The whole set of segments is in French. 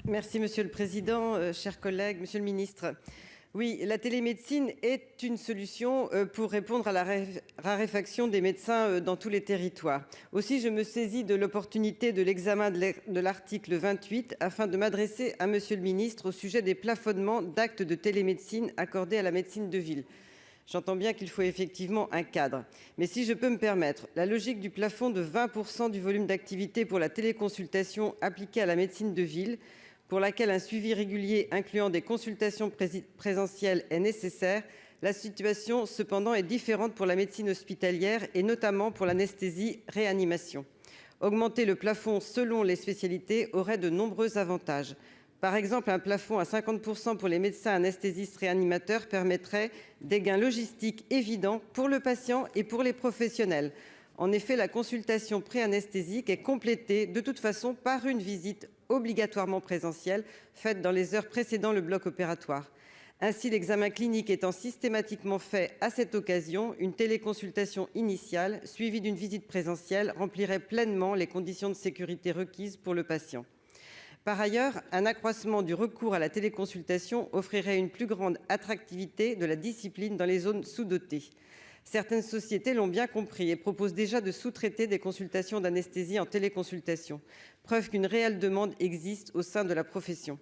Merci Monsieur le Président, chers collègues, Monsieur le Ministre. Oui, la télémédecine est une solution pour répondre à la raréfaction des médecins dans tous les territoires. Aussi, je me saisis de l'opportunité de l'examen de l'article 28 afin de m'adresser à Monsieur le Ministre au sujet des plafonnements d'actes de télémédecine accordés à la médecine de ville. J'entends bien qu'il faut effectivement un cadre. Mais si je peux me permettre, la logique du plafond de 20% du volume d'activité pour la téléconsultation appliquée à la médecine de ville, pour laquelle un suivi régulier incluant des consultations présentielles est nécessaire, la situation cependant est différente pour la médecine hospitalière et notamment pour l'anesthésie-réanimation. Augmenter le plafond selon les spécialités aurait de nombreux avantages. Par exemple, un plafond à 50% pour les médecins anesthésistes réanimateurs permettrait des gains logistiques évidents pour le patient et pour les professionnels. En effet, la consultation pré-anesthésique est complétée de toute façon par une visite obligatoirement présentielle faite dans les heures précédant le bloc opératoire. Ainsi, l'examen clinique étant systématiquement fait à cette occasion, une téléconsultation initiale suivie d'une visite présentielle remplirait pleinement les conditions de sécurité requises pour le patient. Par ailleurs, un accroissement du recours à la téléconsultation offrirait une plus grande attractivité de la discipline dans les zones sous-dotées. Certaines sociétés l'ont bien compris et proposent déjà de sous-traiter des consultations d'anesthésie en téléconsultation, preuve qu'une réelle demande existe au sein de la profession.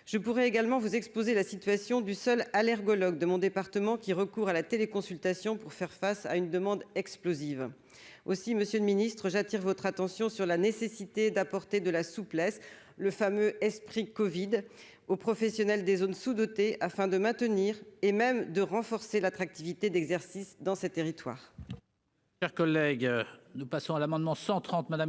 Je pourrais également vous exposer la situation du seul allergologue de mon département qui recourt à la téléconsultation pour faire face à une demande explosive. Aussi, Monsieur le Ministre, j'attire votre attention sur la nécessité d'apporter de la souplesse, le fameux esprit Covid, aux professionnels des zones sous-dotées afin de maintenir et même de renforcer l'attractivité d'exercice dans ces territoires. Chers collègues, nous passons à l'amendement 130, Madame